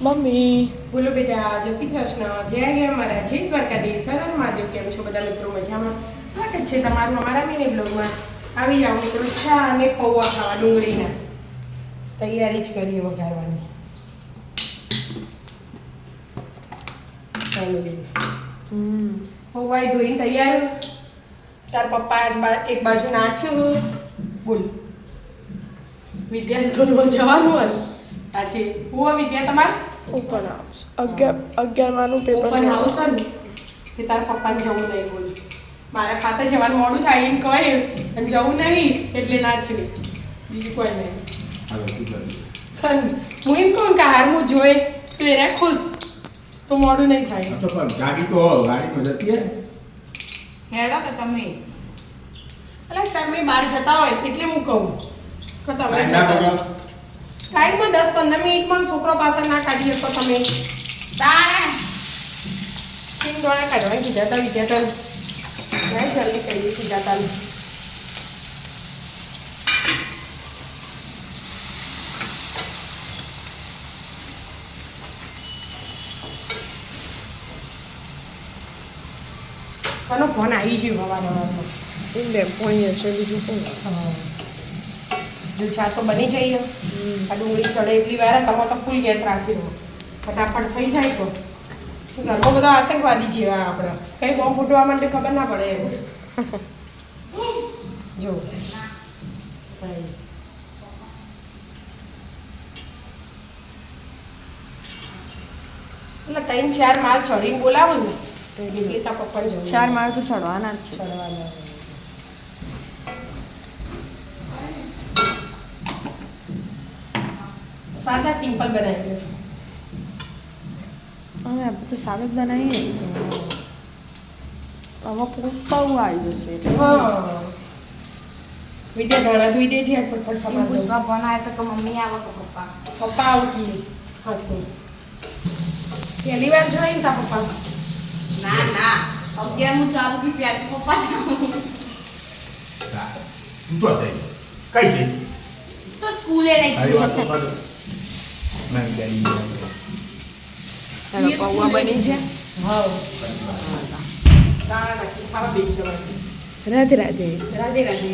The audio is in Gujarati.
મમ્મી બોલો બેટા, જય શ્રી કૃષ્ણ, જય ગયા મારા જય દ્વારકાધીશ, સર મહાદેવ. કેમ છો બધા મિત્રો? મજામાં? સ્વાગત છે તમારું અમારા મિની બ્લોગમાં. આવી જાઓ મિત્રો, ચા અને પૌવા ખાવા ડુંગળીના તૈયારી જ કરીએ વઘારવાની. ચાલો બેન, પૌવા ધોઈને તૈયાર. તાર પપ્પા એક બાજુ નાચ્યું. બોલ, વિદ્યા સ્કૂલમાં જવાનું હોય આજે. હું વિદ્યા તમારે open house 11 paper open house ને કે તારા પપ્પાને જવું નહીં. બોલ, મારા ખાતે જવાનું મોડું થાય એમ કહે અને જવું નહીં એટલે ના છે, બીજું કોઈ નહીં. સન હું એમ કહું કે હાર હું જોઈ તો એને ખુશ તો મોડું નહીં થાય. તો પણ ગાડીમાં જતી હેડો કે તમે એટલે તમે બહાર જતા હોય એટલે હું કહું કે તમે ટાઈમમાં 10-15 મિનિટમાં છોકરો પાસે ના કાઢી શકો તમે. ટીમ દ્વારા કાઢવા કીધા હતા વિદ્યાર્થીઓ જલ્દી કરી કીધા હતા. કોનો ફોન આવી ગયો હવારમાં? એમ બે પોણી હશે બીજું શું. જો ચા તો બની જઈએ. આ ડુંગળી ચડે એટલી વાર તમે તો ફૂલ ગેસ રાખી દો, ફટાફટ થઈ જાય. તો ઘરમાં બધા આતંકવાદી જેવા આપણે કઈ બોમ્બ ફૂટવા માટે ખબર ના પડે એમ. જો એટલે 3-4 માળ ચડીને બોલાવો ને તો એટલે તા પપ્પાને જવું. 4 માળ તો ચડવાના જ છે. ચડવાના. સાદા સિમ્પલ બનાવી દો. હવે આપણે તો સારું જ બનાવીએ તો આમાં પૌવા આવી જશે એટલે હા, વિદ્યા ઢોળા ધોઈ દે છે ફટફટ સમાન. પુષ્પા ફોન આવ્યો તો કે મમ્મી આવો તો પપ્પા પપ્પા આવતી હસતો પહેલી વાર જોઈ તા પપ્પા. ના ના 11 હું ચાલુ થી ત્યારથી પપ્પા જ આવું. તું તો થઈ કઈ જઈ તો સ્કૂલે નહીં અરે વાત તો જતી. કર મેં ગાડી એનો પૌવા બની છે. હા દાણા નાખી ખાવા બેસી જવાનું. રાધે રાધે. રાધે રાધે.